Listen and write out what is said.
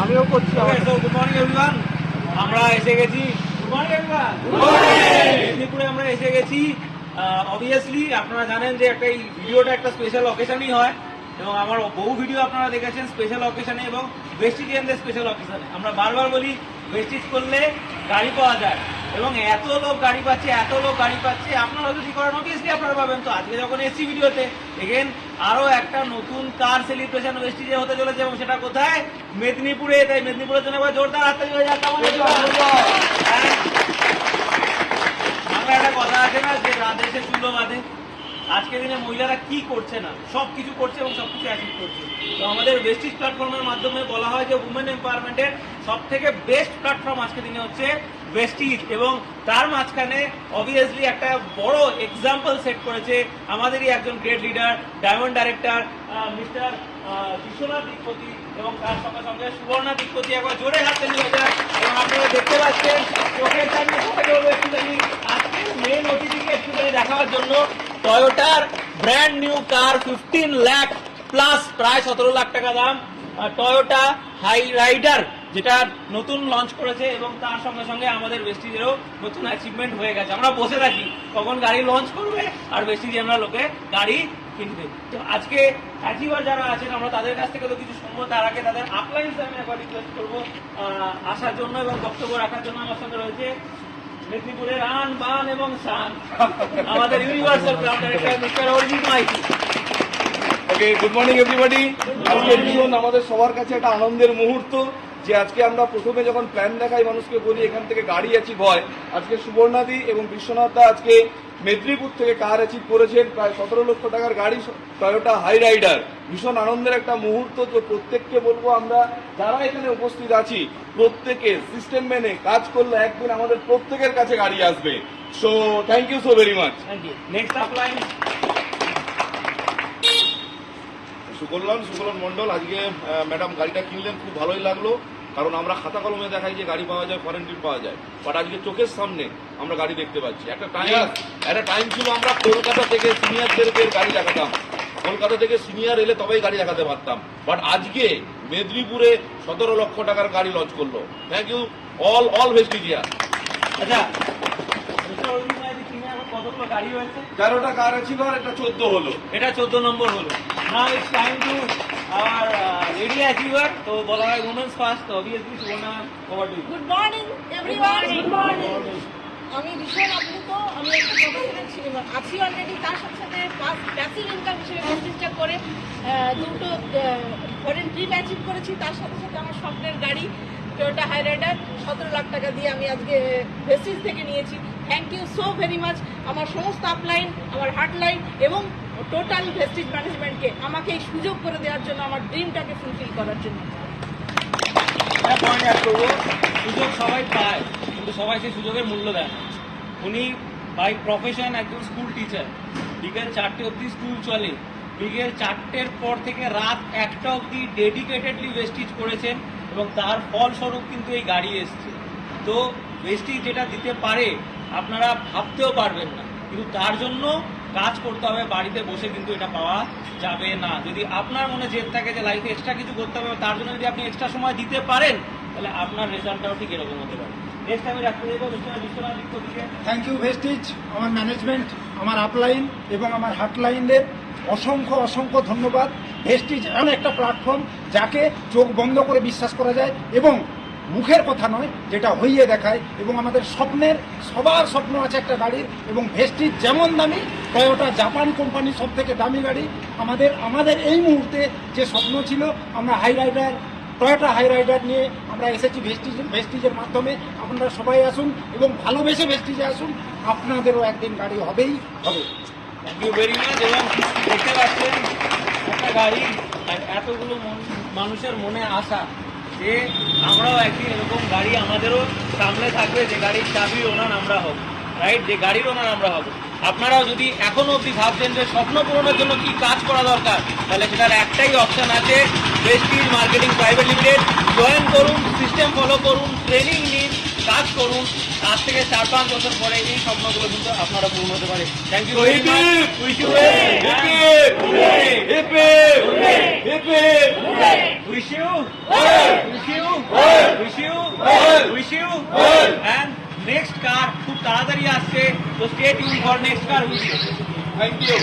আমিও করছি। Good morning everyone, আমরা এসে গেছি। গুড মর্নিং এভরিওয়ান, মেদিনীপুরে আমরা এসে গেছি। অবভিয়াসলি আপনারা জানেন যে একটা এই ভিডিওটা একটা স্পেশাল অকেশনই হয়, এবং আমার বহু ভিডিও আপনারা দেখেছেন স্পেশাল অকেশনে এবং ভেস্টিজিয়ানদের স্পেশাল অকেশনে। আমরা বারবার বলি ভেস্টিজ করলে গাড়ি পাওয়া যায়, এবং এত লোক গাড়ি পাচ্ছে, এত লোক গাড়ি পাচ্ছে। আপনারা যদি করেন অবভিয়াসলি আপনারা পাবেন। তো আজকে যখন এসছি ভিডিওতে, এগেন আরো একটা নতুন কার সেলিব্রেশন ভেস্টিজে হতে চলেছে, এবং সেটা কোথায়? মেদিনীপুরে। তাই মেদিনীপুরের জন্য এবার জোরদার হাততালি হয়ে যাক। বাংলা একটা কথা আছে না, যে রাত এসে চুলো বাঁধে। আজকের দিনে মহিলারা কি করছে না, সবকিছু করছে এবং সবকিছু অ্যাচিভ করছে। তো আমাদের ভেস্টিজ প্ল্যাটফর্মের মাধ্যমে বলা হয় যে উমেন এম্পাওয়ারমেন্টের সব থেকে বেস্ট প্ল্যাটফর্ম আজকের দিনে হচ্ছে ভেস্টিজ, এবং তার মাঝখানে অবভিয়াসলি একটা বড় এক্সাম্পল সেট করেছে আমাদেরই একজন great leader, diamond director mister Biswanath Dikpati, এবং তার সঙ্গে সঙ্গে সুবর্ণা দিকপতি। একবার জোরে হাত তালি হয়ে যায়। এবং আপনারা দেখতে পাচ্ছেন চোখের সামনে সবাই বলবো একটুখানি আজকের মেন অতিথিকে একটুখানি দেখার জন্য টয়োটার brand new car 15 lakh plus, প্রায় 17 লাখ টাকা দাম, টয়োটা হাই রাইডার, যেটা নতুন লঞ্চ করেছে, এবং তার সঙ্গে সঙ্গে আমাদের ভেস্টিজেরও নতুন অ্যাচিভমেন্ট হয়ে গেছে। আমরা বসে থাকি কখন গাড়ি লঞ্চ করবে আর ভেস্টিজে আমরা লোকে গাড়ি কিনবে। তো আজকে অ্যাচিভার যারা আছেন, আমরা তাদের কাছ থেকে তো কিছু শুনবো। তার আগে তাদের আপলাইন্স আমি একবার রিকোয়েস্ট করবো আসার জন্য এবং বক্তব্য রাখার জন্য। আমার সঙ্গে রয়েছে মেদিনীপুরের আন বান এবং শান, আমাদের universal club director mister Arijit Maiti. Okay, good morning everybody. আজকে ভীষণ আমাদের সবার কাছে একটা আনন্দের মুহূর্ত, যে আজকে আমরা প্রথমে যখন প্ল্যান দেখাই মানুষকে বলি এখান থেকে গাড়ি অ্যাচিভ হয়। আজকে সুবর্ণাদি এবং বিশ্বনাথ দা আজকে মেদিনীপুর থেকে কার অ্যাচিভ করেছেন, প্রায় 17 লক্ষ টাকার গাড়ি টয়োটা হাই রাইডার। ভীষণ আনন্দের একটা মুহূর্ত। তো প্রত্যেককে বলবো, আমরা যারা এখানে উপস্থিত আছি প্রত্যেকে সিস্টেম মেনে কাজ করলে একদিন আমাদের প্রত্যেকের কাছে গাড়ি আসবে। So thank you so very much. Thank you. Next upline Sukalyan Mondal. আজকে ম্যাডাম গাড়িটা কিনলেন, খুব ভালোই লাগলো। কারণ আমরা খাতা কলমে দেখাই যে গাড়ি পাওয়া যায়, ফরেন ট্রিপ পাওয়া যায়, বাট আজকে চোখের সামনে আমরা গাড়ি দেখতে পাচ্ছি। একটা টাইম ছিল আমরা কলকাতা থেকে সিনিয়রদেরকে গাড়ি দেখাতাম, কলকাতা থেকে সিনিয়র এলে তবেই গাড়ি দেখাতে পারতাম, বাট আজকে মেদিনীপুরে 17 লক্ষ টাকার গাড়ি লঞ্চ করলো। Thank you all Vestigians. আচ্ছা, মিস্টার অরিজিৎ মাইতি কিনে আমার কতগুলো গাড়ি হয়েছে? 13টা কার অ্যাচিভ আর এটা 14 হলো। এটা 14 নম্বর হলো। Now it's time to our lady achiever. তো বলা হয় উমেন্স ফার্স্ট, তো obviously Suborna, over to you. Good morning everyone. Good morning. আমি ভীষণ আপ্লুত। আমি একটা প্রফেশনাল আছি অলরেডি, তার সাথে সাথে প্যাসিভ ইনকাম হিসেবে ভেস্টিজটা করে দুটো ফরেন ট্রিপ অ্যাচিভ করেছি। তার সাথে সাথে আমার স্বপ্নের গাড়ি টয়োটা হাই রাইডার 17 লাখ টাকা দিয়ে আমি আজকে ভেস্টিজ থেকে নিয়েছি। Thank you so very much আমার সমস্ত আপলাইন, আমার হার্টলাইন এবং টোটাল ভেস্টিজ ম্যানেজমেন্টকে আমাকে এই সুযোগ করে দেওয়ার জন্য, আমার ড্রিমটাকে ফুলফিল করার জন্য। পয়েন্ট অ্যাড করবো, সুযোগ সবাই পায় কিন্তু সবাই সেই সুযোগের মূল্য দেয় না। উনি বাই প্রফেশন একজন স্কুল টিচার। বিকেল 4টে অবধি স্কুল চলে, বিকেল 4টের পর থেকে রাত 1টা অবধি ডেডিকেটেডলি ভেস্টিজ করেছেন, এবং তার ফলস্বরূপ কিন্তু এই গাড়ি এসছে। তো ভেস্টিজ যেটা দিতে পারে আপনারা ভাবতেও পারবেন না, কিন্তু তার জন্য কাজ করতে হবে। বাড়িতে বসে কিন্তু এটা পাওয়া যাবে না। যদি আপনার মনে জেদ থাকে যে লাইফে এক্সট্রা কিছু করতে হবে, তার জন্য যদি আপনি এক্সট্রা সময় দিতে পারেন, তাহলে আপনার রেজাল্টটাও ঠিক এরকম হতে পারে। নেক্সট আমি রাখতে দেবো বিশ্বনাথ দিকপতিকে। থ্যাংক ইউ ভেস্টিজ, আমার ম্যানেজমেন্ট, আমার আপলাইন এবং আমার হাটলাইনদের অসংখ্য ধন্যবাদ। ভেস্টিজ এমন একটা প্ল্যাটফর্ম যাকে চোখ বন্ধ করে বিশ্বাস করা যায় এবং মুখের কথা নয়, যেটা হইয়ে দেখায়। এবং আমাদের সবার স্বপ্ন আছে একটা গাড়ির, এবং ভেস্টিজ যেমন দামি, টয়োটা জাপান কোম্পানি সব থেকে দামি গাড়ি। আমাদের এই মুহূর্তে যে স্বপ্ন ছিল, আমরা Hyryder Toyota Hyryder নিয়ে আমরা এসেছি ভেস্টিজের মাধ্যমে। আপনারা সবাই আসুন এবং ভালোবেসে ভেস্টিজে আসুন, আপনাদেরও একদিন গাড়ি হবেই হবে। Thank you very much. এবং দেখতে পাচ্ছেন একটা গাড়ি আর এতগুলো মানুষের মনে আসা যে আমরাও একদিন এরকম গাড়ি আমাদেরও সামনে থাকবে, যে গাড়ির চাবি ওনার আমরা হব, রাইট, যে গাড়ির ওনার আমরা হব। আপনারাও যদি এখনো অবধি ভাবছেন যে স্বপ্ন পূরণের জন্য কি কাজ করা দরকার, তাহলে সেটার একটাই অপশন আছে, Vestige marketing private limited. Join করুন, সিস্টেম ফলো করুন, ট্রেনিং নিন, কাজ করুন। আজ থেকে 4-5 বছর পরে এই স্বপ্নগুলো কিন্তু আপনারা পূর্ণ হতে পারে। Thank you very much. Wish you wish you wish you and next car খুব তাড়াতাড়ি আসছে, তো stay tune for next car wish you. Thank you.